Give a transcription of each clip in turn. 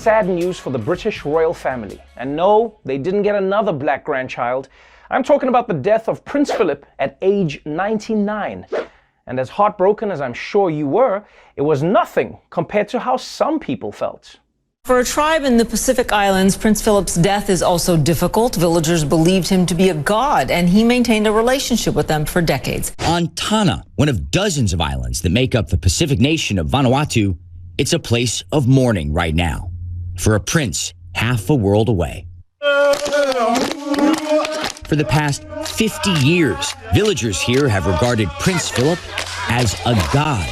sad news for the British royal family. And no, they didn't get another black grandchild. I'm talking about the death of Prince Philip at age 99. And as heartbroken as I'm sure you were, it was nothing compared to how some people felt. For a tribe in the Pacific Islands, Prince Philip's death is also difficult. Villagers believed him to be a god, and he maintained a relationship with them for decades. On Tanna, one of dozens of islands that make up the Pacific nation of Vanuatu, it's a place of mourning right now for a prince half a world away. For the past 50 years, villagers here have regarded Prince Philip as a god.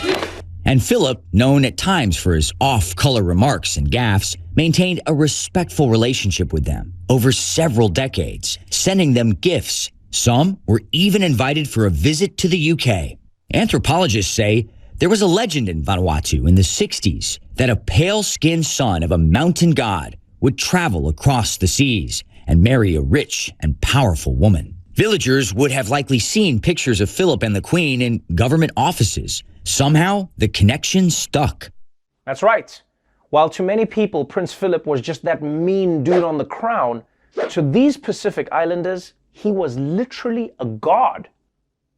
And Philip, known at times for his off-color remarks and gaffes, maintained a respectful relationship with them over several decades, sending them gifts. Some were even invited for a visit to the UK. Anthropologists say there was a legend in Vanuatu in the 60s that a pale-skinned son of a mountain god would travel across the seas and marry a rich and powerful woman. Villagers would have likely seen pictures of Philip and the Queen in government offices. Somehow, the connection stuck. That's right. While to many people, Prince Philip was just that mean dude on the crown, to these Pacific Islanders, he was literally a god.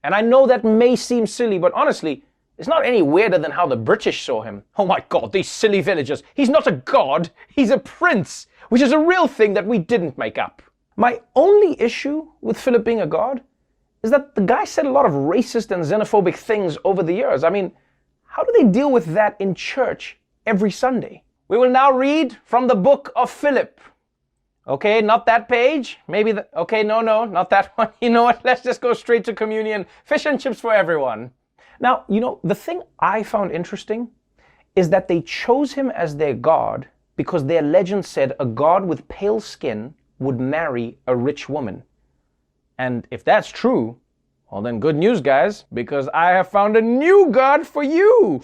And I know that may seem silly, but honestly, it's not any weirder than how the British saw him. Oh my God, these silly villagers. He's not a god, he's a prince, which is a real thing that we didn't make up. My only issue with Philip being a god is that the guy said a lot of racist and xenophobic things over the years. I mean, how do they deal with that in church every Sunday? We will now read from the book of Philip. Okay, not that page. Maybe okay, no, not that one. You know what? Let's just go straight to communion. Fish and chips for everyone. Now, you know, the thing I found interesting is that they chose him as their god because their legend said a god with pale skin would marry a rich woman. And if that's true, well then good news, guys, because I have found a new god for you.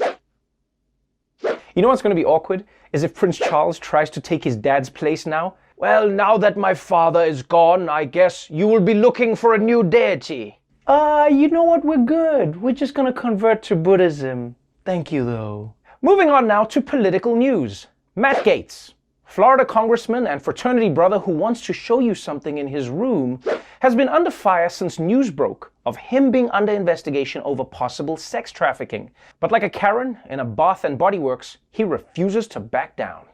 You know what's going to be awkward is if Prince Charles tries to take his dad's place now. Well, now that my father is gone, I guess you will be looking for a new deity. You know what? We're good. We're just going to convert to Buddhism. Thank you, though. Moving on now to political news. Matt Gaetz, Florida congressman and fraternity brother who wants to show you something in his room, has been under fire since news broke of him being under investigation over possible sex trafficking. But like a Karen in a Bath and Body Works, he refuses to back down.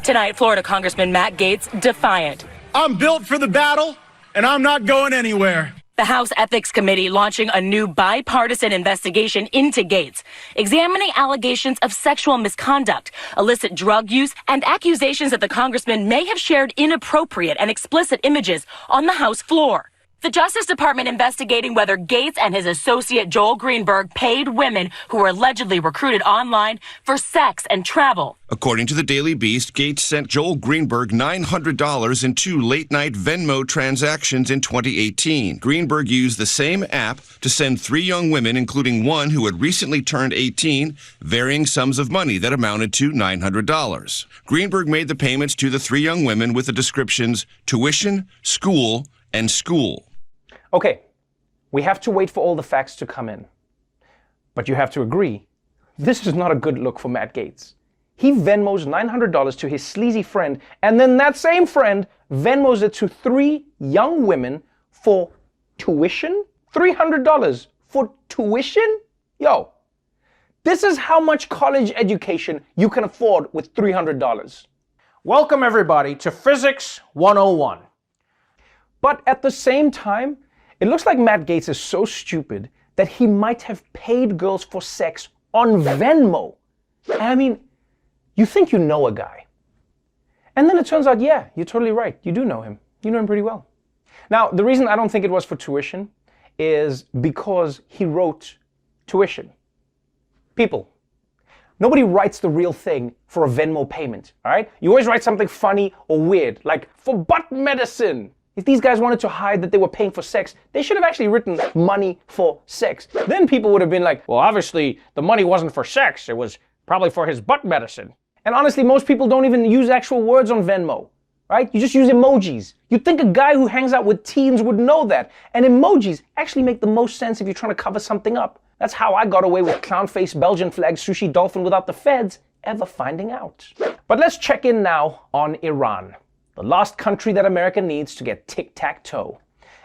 Tonight, Florida Congressman Matt Gaetz defiant. I'm built for the battle, and I'm not going anywhere. The House Ethics Committee launching a new bipartisan investigation into Gaetz, examining allegations of sexual misconduct, illicit drug use, and accusations that the congressman may have shared inappropriate and explicit images on the House floor. The Justice Department investigating whether Gaetz and his associate Joel Greenberg paid women who were allegedly recruited online for sex and travel. According to the Daily Beast, Gaetz sent Joel Greenberg $900 in 2 late-night Venmo transactions in 2018. Greenberg used the same app to send 3 young women, including one who had recently turned 18, varying sums of money that amounted to $900. Greenberg made the payments to the 3 young women with the descriptions tuition, school, and school. Okay, we have to wait for all the facts to come in. But you have to agree, this is not a good look for Matt Gaetz. He Venmos $900 to his sleazy friend, and then that same friend Venmos it to 3 young women for tuition? $300 for tuition? Yo, this is how much college education you can afford with $300. Welcome everybody to Physics 101. But at the same time, it looks like Matt Gaetz is so stupid that he might have paid girls for sex on Venmo. I mean, you think you know a guy. And then it turns out, yeah, you're totally right. You do know him. You know him pretty well. Now, the reason I don't think it was for tuition is because he wrote tuition. People, nobody writes the real thing for a Venmo payment, all right? You always write something funny or weird, like for butt medicine. If these guys wanted to hide that they were paying for sex, they should have actually written money for sex. Then people would have been like, well, obviously the money wasn't for sex. It was probably for his butt medicine. And honestly, most people don't even use actual words on Venmo, right? You just use emojis. You'd think a guy who hangs out with teens would know that. And emojis actually make the most sense if you're trying to cover something up. That's how I got away with clown face, Belgian flag, sushi dolphin without the feds ever finding out. But let's check in now on Iran, the last country that America needs to get tic-tac-toe.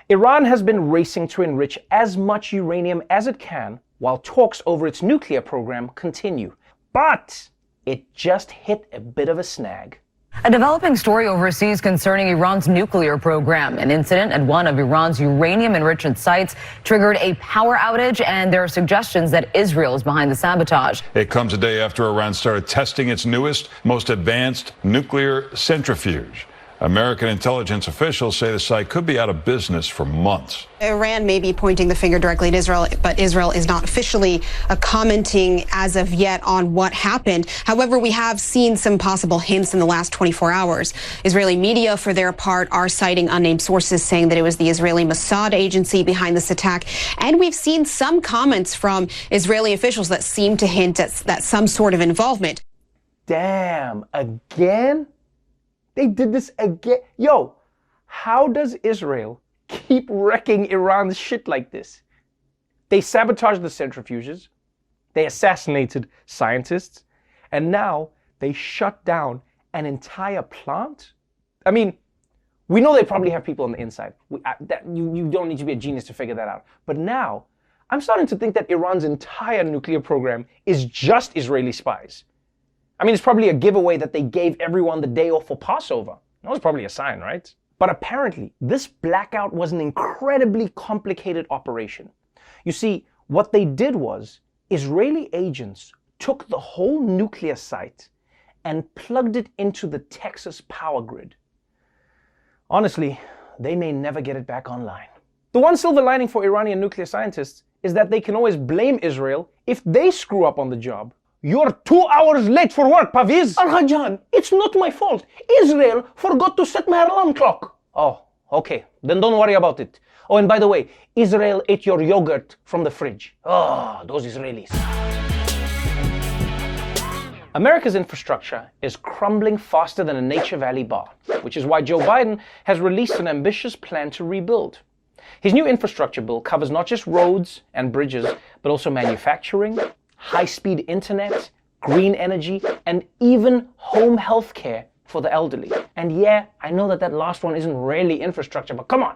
Iran has been racing to enrich as much uranium as it can while talks over its nuclear program continue. But it just hit a bit of a snag. A developing story overseas concerning Iran's nuclear program. An incident at one of Iran's uranium enrichment sites triggered a power outage, and there are suggestions that Israel is behind the sabotage. It comes a day after Iran started testing its newest, most advanced nuclear centrifuge. American intelligence officials say the site could be out of business for months. Iran may be pointing the finger directly at Israel, but Israel is not officially commenting as of yet on what happened. However, we have seen some possible hints in the last 24 hours. Israeli media, for their part, are citing unnamed sources saying that it was the Israeli Mossad agency behind this attack. And we've seen some comments from Israeli officials that seem to hint at that some sort of involvement. Damn, again? They did this again. Yo, how does Israel keep wrecking Iran's shit like this? They sabotaged the centrifuges, they assassinated scientists, and now they shut down an entire plant? I mean, we know they probably have people on the inside. You don't need to be a genius to figure that out. But now, I'm starting to think that Iran's entire nuclear program is just Israeli spies. I mean, it's probably a giveaway that they gave everyone the day off for Passover. That was probably a sign, right? But apparently, this blackout was an incredibly complicated operation. You see, what they did was, Israeli agents took the whole nuclear site and plugged it into the Texas power grid. Honestly, they may never get it back online. The one silver lining for Iranian nuclear scientists is that they can always blame Israel if they screw up on the job. You're 2 hours late for work, Paviz. Arhajan, it's not my fault. Israel forgot to set my alarm clock. Oh, okay. Then don't worry about it. Oh, and by the way, Israel ate your yogurt from the fridge. Oh, those Israelis. America's infrastructure is crumbling faster than a Nature Valley bar, which is why Joe Biden has released an ambitious plan to rebuild. His new infrastructure bill covers not just roads and bridges, but also manufacturing, high-speed internet, green energy, and even home health care for the elderly. And yeah, I know that last one isn't really infrastructure, but come on.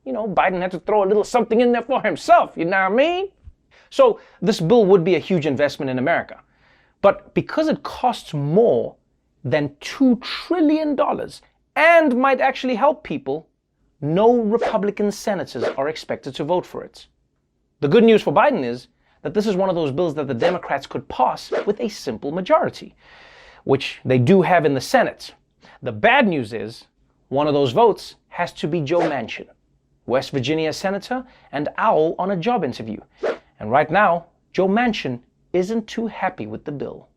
You know, Biden had to throw a little something in there for himself, you know what I mean? So this bill would be a huge investment in America. But because it costs more than $2 trillion and might actually help people, no Republican senators are expected to vote for it. The good news for Biden is that this is one of those bills that the Democrats could pass with a simple majority, which they do have in the Senate. The bad news is, one of those votes has to be Joe Manchin, West Virginia senator and owl on a job interview. And right now, Joe Manchin isn't too happy with the bill.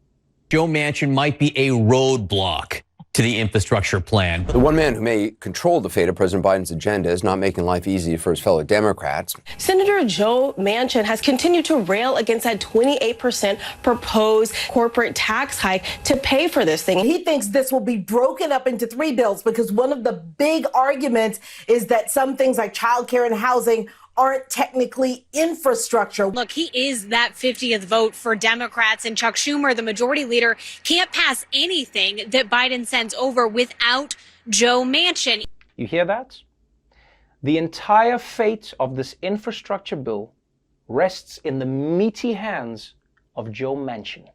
Joe Manchin might be a roadblock to the infrastructure plan. The one man who may control the fate of President Biden's agenda is not making life easy for his fellow Democrats. Senator Joe Manchin has continued to rail against that 28% proposed corporate tax hike to pay for this thing. He thinks this will be broken up into 3 bills because one of the big arguments is that some things like childcare and housing aren't technically infrastructure. Look, he is that 50th vote for Democrats, and Chuck Schumer, the majority leader, can't pass anything that Biden sends over without Joe Manchin. You hear that? The entire fate of this infrastructure bill rests in the meaty hands of Joe Manchin.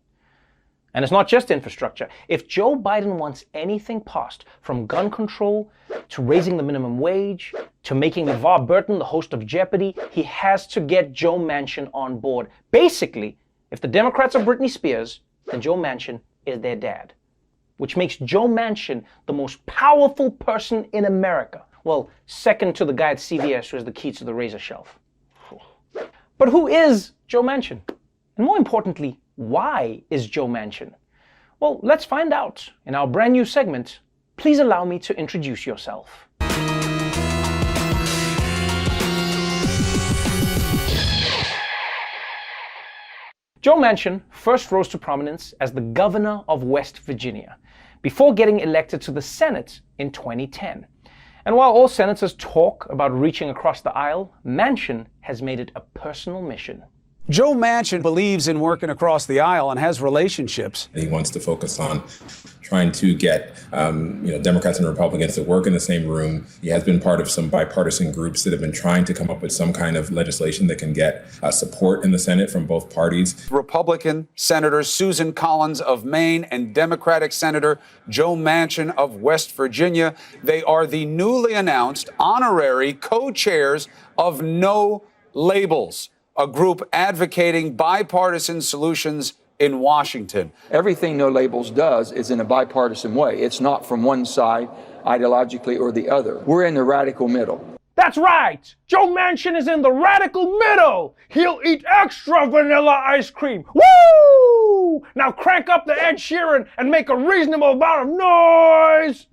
And it's not just infrastructure. If Joe Biden wants anything passed, from gun control to raising the minimum wage to making LeVar Burton the host of Jeopardy, he has to get Joe Manchin on board. Basically, if the Democrats are Britney Spears, then Joe Manchin is their dad, which makes Joe Manchin the most powerful person in America. Well, second to the guy at CVS who has the key to the razor shelf. But who is Joe Manchin? And more importantly, why is Joe Manchin? Well, let's find out in our brand new segment. Please allow me to introduce yourself. Joe Manchin first rose to prominence as the governor of West Virginia before getting elected to the Senate in 2010. And while all senators talk about reaching across the aisle, Manchin has made it a personal mission. Joe Manchin believes in working across the aisle and has relationships. He wants to focus on trying to get Democrats and Republicans to work in the same room. He has been part of some bipartisan groups that have been trying to come up with some kind of legislation that can get support in the Senate from both parties. Republican Senator Susan Collins of Maine and Democratic Senator Joe Manchin of West Virginia. They are the newly announced honorary co-chairs of No Labels, a group advocating bipartisan solutions in Washington. Everything No Labels does is in a bipartisan way. It's not from one side ideologically or the other. We're in the radical middle. That's right! Joe Manchin is in the radical middle! He'll eat extra vanilla ice cream! Woo! Now crank up the Ed Sheeran and make a reasonable amount of noise!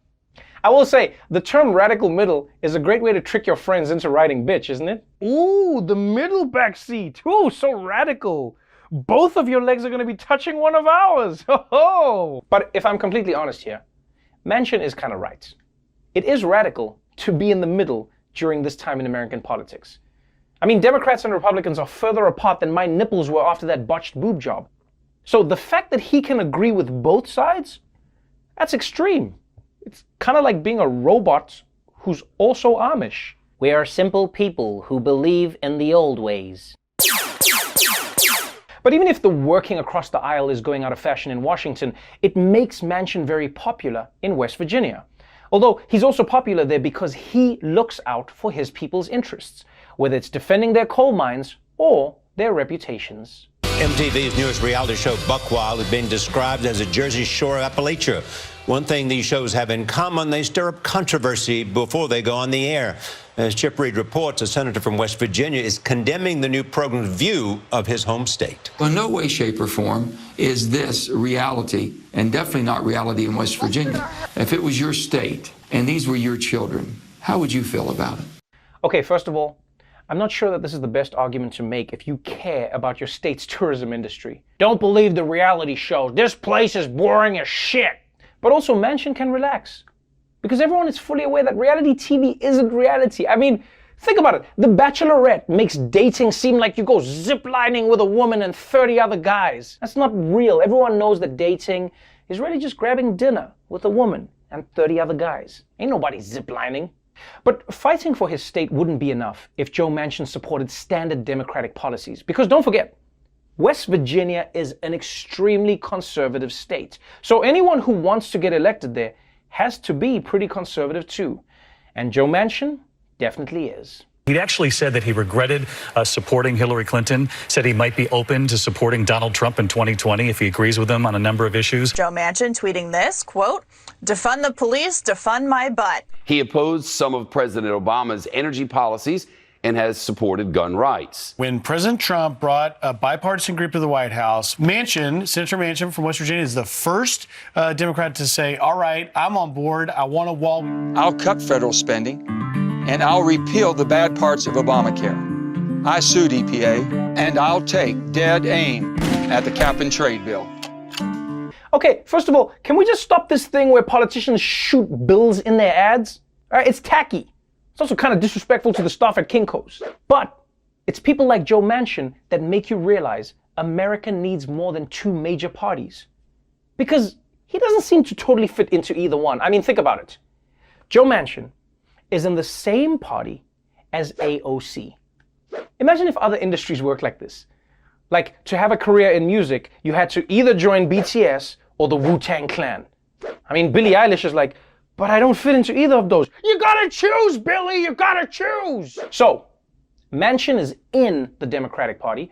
I will say, the term radical middle is a great way to trick your friends into riding bitch, isn't it? Ooh, the middle back seat. Ooh, so radical. Both of your legs are going to be touching one of ours. Ho ho! But if I'm completely honest here, Manchin is kind of right. It is radical to be in the middle during this time in American politics. I mean, Democrats and Republicans are further apart than my nipples were after that botched boob job. So the fact that he can agree with both sides, that's extreme. It's kind of like being a robot who's also Amish. We are simple people who believe in the old ways. But even if the working across the aisle is going out of fashion in Washington, it makes Manchin very popular in West Virginia. Although he's also popular there because he looks out for his people's interests, whether it's defending their coal mines or their reputations. MTV's newest reality show, Buck Wild, has been described as a Jersey Shore of Appalachia. One thing these shows have in common, they stir up controversy before they go on the air. As Chip Reed reports, a senator from West Virginia is condemning the new program's view of his home state. In no way, shape, or form is this reality, and definitely not reality in West Virginia. If it was your state and these were your children, how would you feel about it? Okay, first of all, I'm not sure that this is the best argument to make if you care about your state's tourism industry. Don't believe the reality shows. This place is boring as shit. But also, Manchin can relax. Because everyone is fully aware that reality TV isn't reality. I mean, think about it. The Bachelorette makes dating seem like you go ziplining with a woman and 30 other guys. That's not real. Everyone knows that dating is really just grabbing dinner with a woman and 30 other guys. Ain't nobody ziplining. But fighting for his state wouldn't be enough if Joe Manchin supported standard Democratic policies. Because don't forget, West Virginia is an extremely conservative state. So anyone who wants to get elected there has to be pretty conservative too. And Joe Manchin definitely is. He'd actually said that he regretted supporting Hillary Clinton, said he might be open to supporting Donald Trump in 2020 if he agrees with him on a number of issues. Joe Manchin tweeting this, quote, "Defund the police, defund my butt." He opposed some of President Obama's energy policies and has supported gun rights. When President Trump brought a bipartisan group to the White House, Senator Manchin from West Virginia is the first Democrat to say, all right, I'm on board. I want a wall. I'll cut federal spending, and I'll repeal the bad parts of Obamacare. I sued EPA, and I'll take dead aim at the cap and trade bill. Okay, first of all, can we just stop this thing where politicians shoot bills in their ads? All right, it's tacky. It's also kind of disrespectful to the staff at Kinko's. But it's people like Joe Manchin that make you realize America needs more than two major parties. Because he doesn't seem to totally fit into either one. I mean, think about it. Joe Manchin is in the same party as AOC. Imagine if other industries worked like this. Like, to have a career in music, you had to either join BTS or the Wu-Tang Clan. I mean, Billie Eilish is like, but I don't fit into either of those. You gotta choose, Billy, you gotta choose. So, Manchin is in the Democratic Party,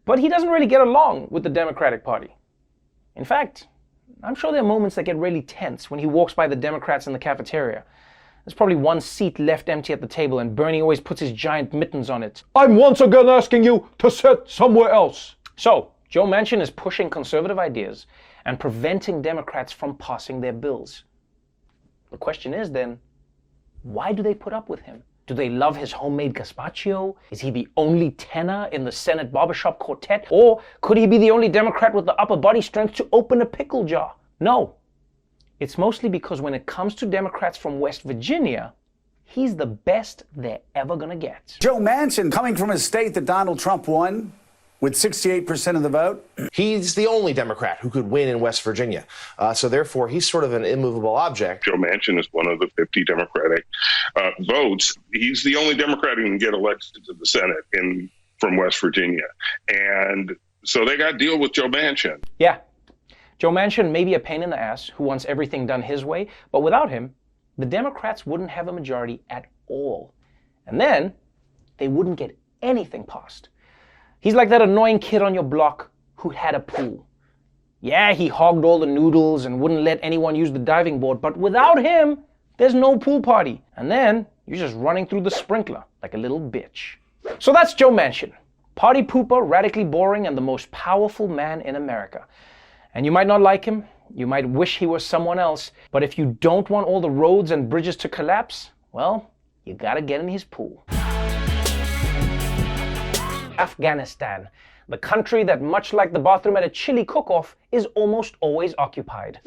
but he doesn't really get along with the Democratic Party. In fact, I'm sure there are moments that get really tense when he walks by the Democrats in the cafeteria. There's probably one seat left empty at the table and Bernie always puts his giant mittens on it. I'm once again asking you to sit somewhere else. So, Joe Manchin is pushing conservative ideas and preventing Democrats from passing their bills. The question is then, why do they put up with him? Do they love his homemade gazpacho? Is he the only tenor in the Senate barbershop quartet? Or could he be the only Democrat with the upper body strength to open a pickle jar? No. It's mostly because when it comes to Democrats from West Virginia, he's the best they're ever gonna get. Joe Manchin, coming from a state that Donald Trump won, with 68% of the vote. He's the only Democrat who could win in West Virginia. So therefore, he's sort of an immovable object. Joe Manchin is one of the 50 Democratic votes. He's the only Democrat who can get elected to the Senate from West Virginia. And so they got to deal with Joe Manchin. Yeah. Joe Manchin may be a pain in the ass who wants everything done his way, but without him, the Democrats wouldn't have a majority at all. And then they wouldn't get anything passed. He's like that annoying kid on your block who had a pool. Yeah, he hogged all the noodles and wouldn't let anyone use the diving board, but without him, there's no pool party. And then you're just running through the sprinkler like a little bitch. So that's Joe Manchin. Party pooper, radically boring, and the most powerful man in America. And you might not like him, you might wish he was someone else, but if you don't want all the roads and bridges to collapse, well, you gotta get in his pool. Afghanistan, the country that, much like the bathroom at a chili cook-off, is almost always occupied.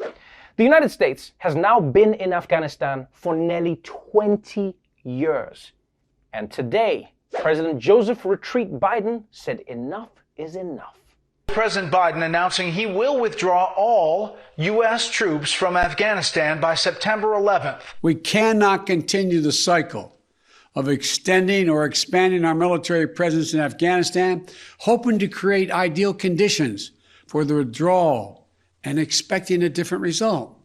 The United States has now been in Afghanistan for nearly 20 years. And today, President Joseph Retreat Biden said enough is enough. President Biden announcing he will withdraw all U.S. troops from Afghanistan by September 11th. We cannot continue the cycle of extending or expanding our military presence in Afghanistan, hoping to create ideal conditions for the withdrawal and expecting a different result.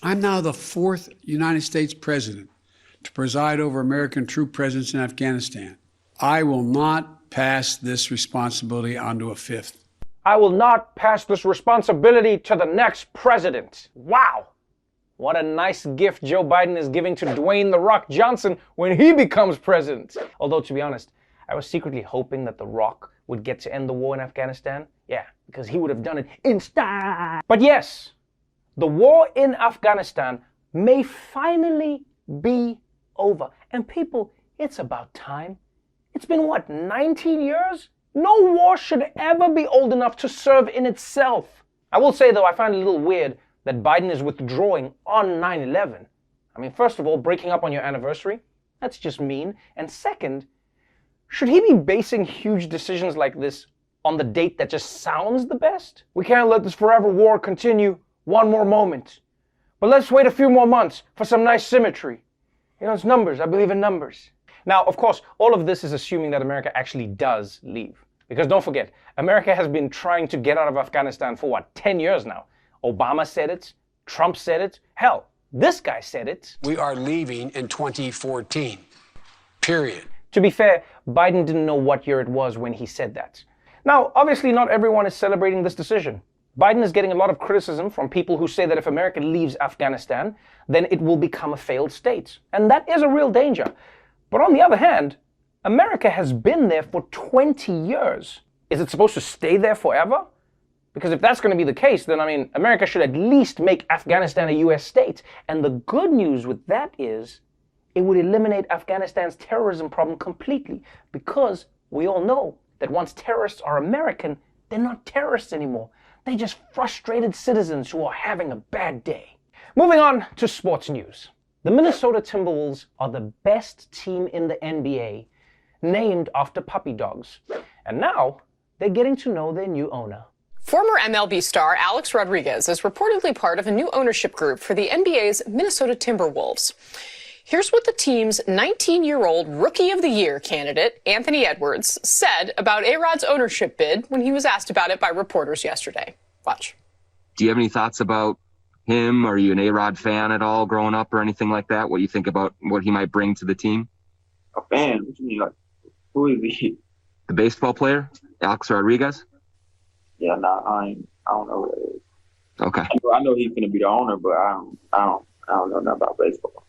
I'm now the 4th United States president to preside over American troop presence in Afghanistan. I will not pass this responsibility on to a 5th. I will not pass this responsibility to the next president. Wow. What a nice gift Joe Biden is giving to Dwayne "The Rock" Johnson when he becomes president. Although, to be honest, I was secretly hoping that The Rock would get to end the war in Afghanistan. Yeah, because he would have done it in style. But yes, the war in Afghanistan may finally be over. And people, it's about time. It's been, what, 19 years? No war should ever be old enough to serve in itself. I will say, though, I find it a little weird that Biden is withdrawing on 9/11. I mean, first of all, breaking up on your anniversary, that's just mean. And second, should he be basing huge decisions like this on the date that just sounds the best? We can't let this forever war continue one more moment. But let's wait a few more months for some nice symmetry. You know, it's numbers. I believe in numbers. Now, of course, all of this is assuming that America actually does leave. Because don't forget, America has been trying to get out of Afghanistan for, what, 10 years now? Obama said it. Trump said it. Hell, this guy said it. We are leaving in 2014. Period. To be fair, Biden didn't know what year it was when he said that. Now, obviously not everyone is celebrating this decision. Biden is getting a lot of criticism from people who say that if America leaves Afghanistan, then it will become a failed state. And that is a real danger. But on the other hand, America has been there for 20 years. Is it supposed to stay there forever? Because if that's going to be the case, then, I mean, America should at least make Afghanistan a U.S. state. And the good news with that is it would eliminate Afghanistan's terrorism problem completely. Because we all know that once terrorists are American, they're not terrorists anymore. They're just frustrated citizens who are having a bad day. Moving on to sports news. The Minnesota Timberwolves are the best team in the NBA, named after puppy dogs. And now they're getting to know their new owner. Former MLB star Alex Rodriguez is reportedly part of a new ownership group for the NBA's Minnesota Timberwolves. Here's what the team's 19-year-old Rookie of the Year candidate, Anthony Edwards, said about A-Rod's ownership bid when he was asked about it by reporters yesterday. Watch. Do you have any thoughts about him? Are you an A-Rod fan at all growing up or anything like that? What you think about what he might bring to the team? A fan? What do you mean? Like, who is he? The baseball player, Alex Rodriguez? Yeah, no, I don't know who that is. Okay. I know he's going to be the owner, but I don't know nothing about baseball.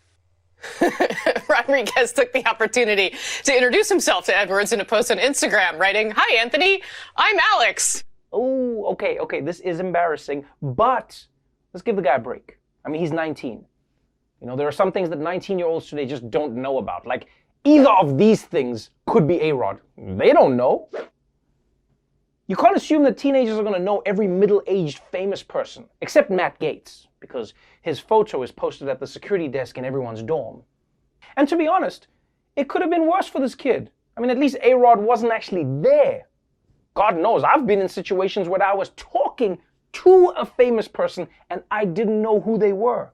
Rodriguez took the opportunity to introduce himself to Edwards in a post on Instagram, writing, "Hi, Anthony. I'm Alex." Oh, okay, this is embarrassing, but let's give the guy a break. I mean, he's 19. You know, there are some things that 19-year-olds today just don't know about. Like, either of these things could be A-Rod. They don't know. You can't assume that teenagers are going to know every middle-aged famous person, except Matt Gaetz, because his photo is posted at the security desk in everyone's dorm. And to be honest, it could have been worse for this kid. I mean, at least A-Rod wasn't actually there. God knows, I've been in situations where I was talking to a famous person and I didn't know who they were.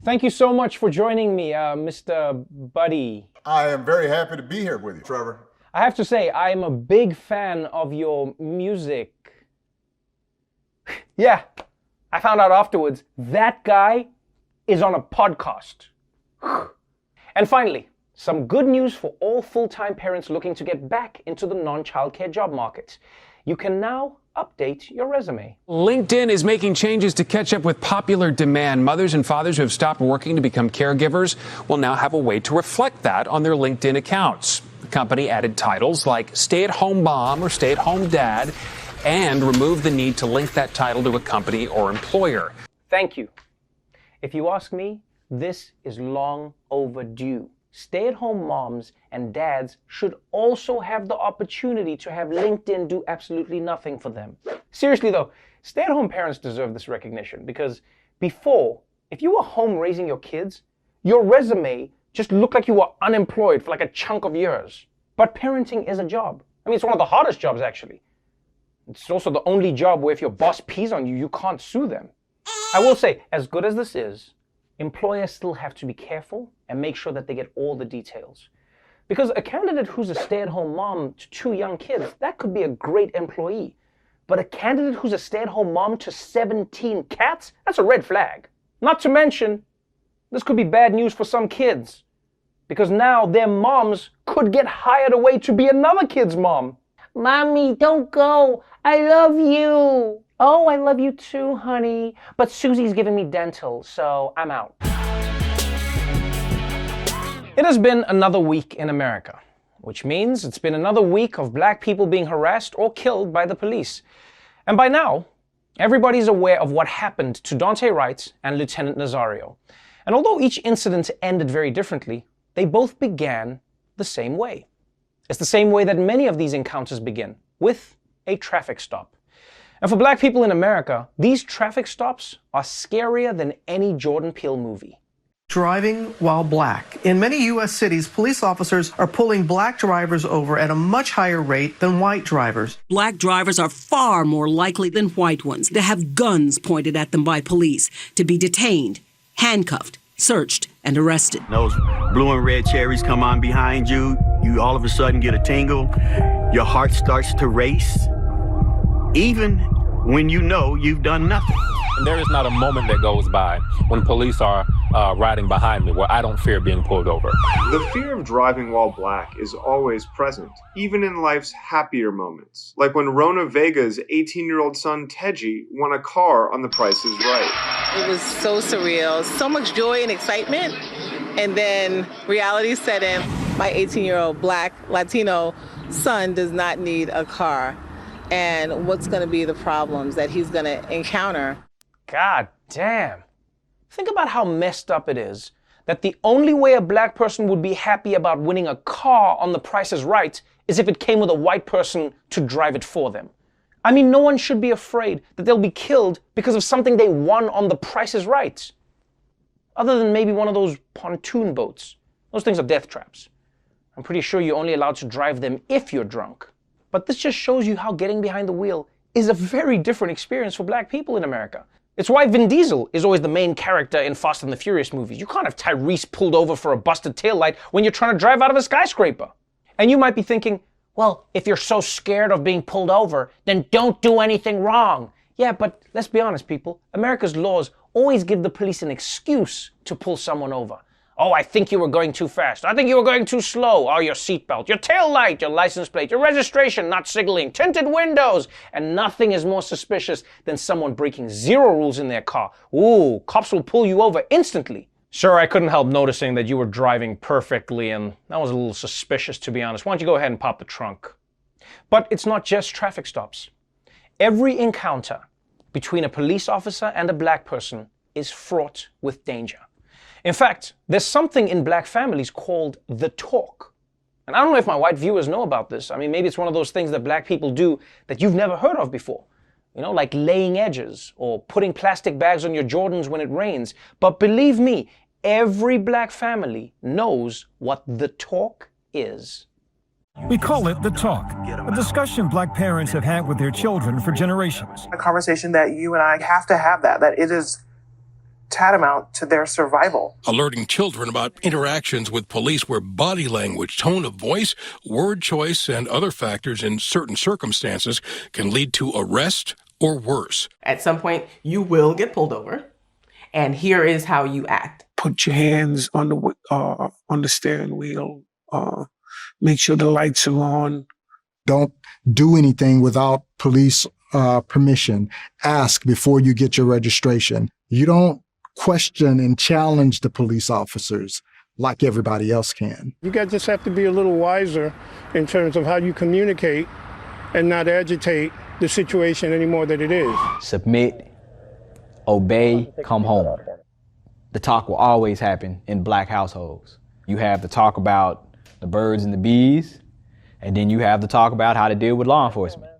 Thank you so much for joining me, Mr. Buddy. I am very happy to be here with you, Trevor. I have to say, I am a big fan of your music. Yeah, I found out afterwards, that guy is on a podcast. And finally, some good news for all full-time parents looking to get back into the non-childcare job market. You can now update your resume. LinkedIn is making changes to catch up with popular demand. Mothers and fathers who have stopped working to become caregivers will now have a way to reflect that on their LinkedIn accounts. The company added titles like stay-at-home mom or stay-at-home dad and removed the need to link that title to a company or employer. Thank you. If you ask me, this is long overdue. Stay-at-home moms and dads should also have the opportunity to have LinkedIn do absolutely nothing for them. Seriously though, stay-at-home parents deserve this recognition because before, if you were home raising your kids, your resume just looked like you were unemployed for like a chunk of years. But parenting is a job. I mean, it's one of the hardest jobs actually. It's also the only job where if your boss pees on you, you can't sue them. I will say, as good as this is, employers still have to be careful and make sure that they get all the details. Because a candidate who's a stay-at-home mom to 2 young kids, that could be a great employee. But a candidate who's a stay-at-home mom to 17 cats, that's a red flag. Not to mention, this could be bad news for some kids. Because now their moms could get hired away to be another kid's mom. Mommy, don't go. I love you. Oh, I love you too, honey. But Susie's giving me dental, so I'm out. It has been another week in America, which means it's been another week of black people being harassed or killed by the police. And by now, everybody's aware of what happened to Daunte Wright and Lieutenant Nazario. And although each incident ended very differently, they both began the same way. It's the same way that many of these encounters begin, with a traffic stop. And for black people in America, these traffic stops are scarier than any Jordan Peele movie. Driving while black. In many U.S. cities, police officers are pulling black drivers over at a much higher rate than white drivers. Black drivers are far more likely than white ones to have guns pointed at them by police, to be detained, handcuffed, searched, and arrested. Those blue and red cherries come on behind you, you all of a sudden get a tingle, your heart starts to race, even when you know you've done nothing. There is not a moment that goes by when police are riding behind me where I don't fear being pulled over. The fear of driving while black is always present, even in life's happier moments. Like when Rona Vega's 18-year-old son Teji won a car on The Price is Right. It was so surreal, so much joy and excitement, and then reality set in. My 18-year-old black Latino son does not need a car. And what's going to be the problems that he's going to encounter? God damn. Think about how messed up it is that the only way a black person would be happy about winning a car on The Price is Right is if it came with a white person to drive it for them. I mean, no one should be afraid that they'll be killed because of something they won on The Price is Right. Other than maybe one of those pontoon boats. Those things are death traps. I'm pretty sure you're only allowed to drive them if you're drunk. But this just shows you how getting behind the wheel is a very different experience for black people in America. It's why Vin Diesel is always the main character in Fast and the Furious movies. You can't have Tyrese pulled over for a busted taillight when you're trying to drive out of a skyscraper. And you might be thinking, well, if you're so scared of being pulled over, then don't do anything wrong. Yeah, but let's be honest, people. America's laws always give the police an excuse to pull someone over. Oh, I think you were going too fast. I think you were going too slow. Oh, your seatbelt, your tail light, your license plate, your registration, not signaling, tinted windows. And nothing is more suspicious than someone breaking 0 rules in their car. Ooh, cops will pull you over instantly. Sure, I couldn't help noticing that you were driving perfectly, and that was a little suspicious, to be honest. Why don't you go ahead and pop the trunk? But it's not just traffic stops. Every encounter between a police officer and a black person is fraught with danger. In fact, there's something in black families called the talk. And I don't know if my white viewers know about this. I mean, maybe it's one of those things that black people do that you've never heard of before. You know, like laying edges or putting plastic bags on your Jordans when it rains. But believe me, every black family knows what the talk is. We call it The Talk, a discussion Black parents have had with their children for generations. A conversation that you and I have to have that it is tantamount to their survival. Alerting children about interactions with police where body language, tone of voice, word choice, and other factors in certain circumstances can lead to arrest or worse. At some point, you will get pulled over, and here is how you act. Put your hands on the steering wheel. Make sure the lights are on. Don't do anything without police permission. Ask before you get your registration. You don't question and challenge the police officers like everybody else can. You guys just have to be a little wiser in terms of how you communicate and not agitate the situation any more than it is. Submit, obey, come home. The talk will always happen in Black households. You have the talk about the birds and the bees, and then you have the talk about how to deal with law enforcement.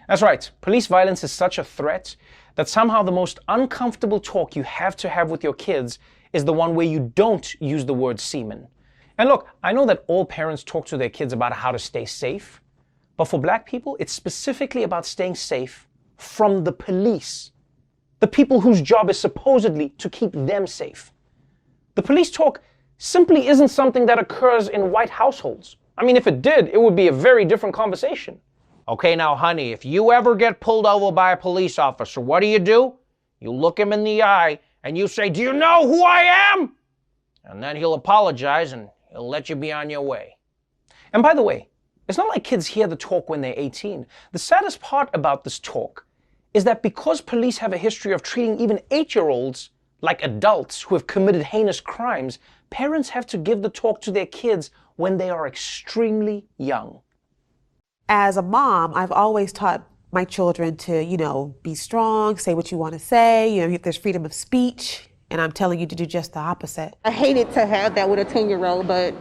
That's right. Police violence is such a threat that somehow the most uncomfortable talk you have to have with your kids is the one where you don't use the word semen. And look, I know that all parents talk to their kids about how to stay safe, but for Black people, it's specifically about staying safe from the police. The people whose job is supposedly to keep them safe. The police talk simply isn't something that occurs in white households. I mean, if it did, it would be a very different conversation. Okay, now, honey, if you ever get pulled over by a police officer, what do? You look him in the eye and you say, "Do you know who I am?" And then he'll apologize and he'll let you be on your way. And by the way, it's not like kids hear the talk when they're 18. The saddest part about this talk is that because police have a history of treating even 8-year-olds like adults who have committed heinous crimes, parents have to give the talk to their kids when they are extremely young. As a mom, I've always taught my children to, be strong, say what you want to say, there's freedom of speech, and I'm telling you to do just the opposite. I hated to have that with a 10-year-old, but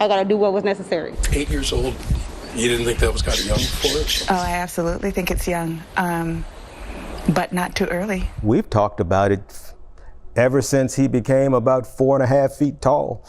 I got to do what was necessary. 8 years old, you didn't think that was kind of young for it? Oh, I absolutely think it's young, but not too early. We've talked about it ever since he became about 4.5 feet tall.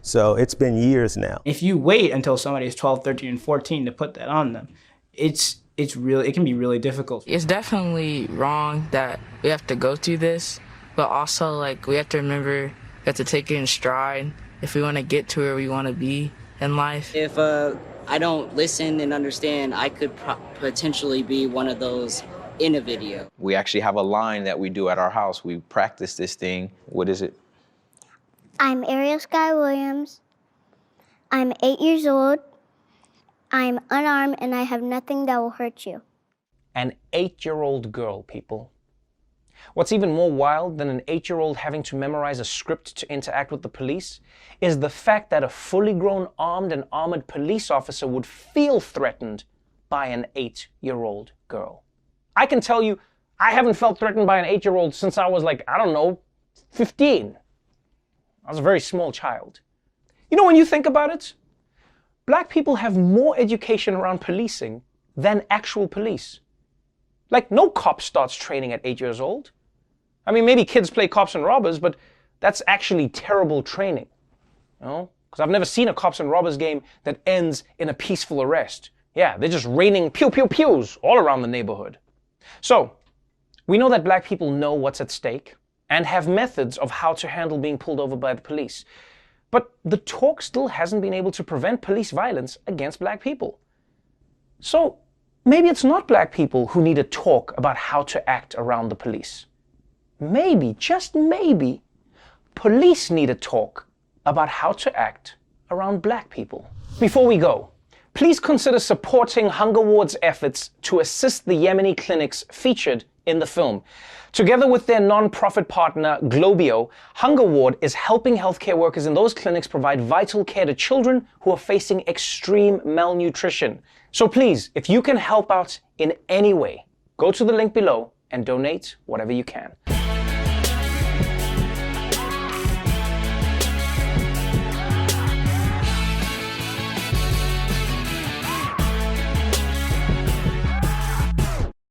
So it's been years now. If you wait until somebody's 12, 13, and 14 to put that on them, it can be really difficult. It's definitely wrong that we have to go through this, but also we have to remember, we have to take it in stride if we want to get to where we want to be in life. If I don't listen and understand, I could potentially be one of those in a video. We actually have a line that we do at our house. We practice this thing. What is it? I'm Ariel Sky Williams. I'm 8 years old. I'm unarmed and I have nothing that will hurt you. An 8-year-old girl, people. What's even more wild than an 8-year-old having to memorize a script to interact with the police is the fact that a fully grown armed and armored police officer would feel threatened by an 8-year-old girl. I can tell you, I haven't felt threatened by an 8-year-old since I was 15. I was a very small child. When you think about it, Black people have more education around policing than actual police. No cop starts training at 8 years old. I mean, maybe kids play cops and robbers, but that's actually terrible training. Because I've never seen a cops and robbers game that ends in a peaceful arrest. Yeah, they're just raining pew pew pews all around the neighborhood. So, we know that Black people know what's at stake and have methods of how to handle being pulled over by the police. But the talk still hasn't been able to prevent police violence against Black people. So, maybe it's not Black people who need a talk about how to act around the police. Maybe, just maybe, police need a talk about how to act around Black people. Before we go, please consider supporting Hunger Ward's efforts to assist the Yemeni clinics featured in the film. Together with their non-profit partner, Globio, Hunger Ward is helping healthcare workers in those clinics provide vital care to children who are facing extreme malnutrition. So please, if you can help out in any way, go to the link below and donate whatever you can.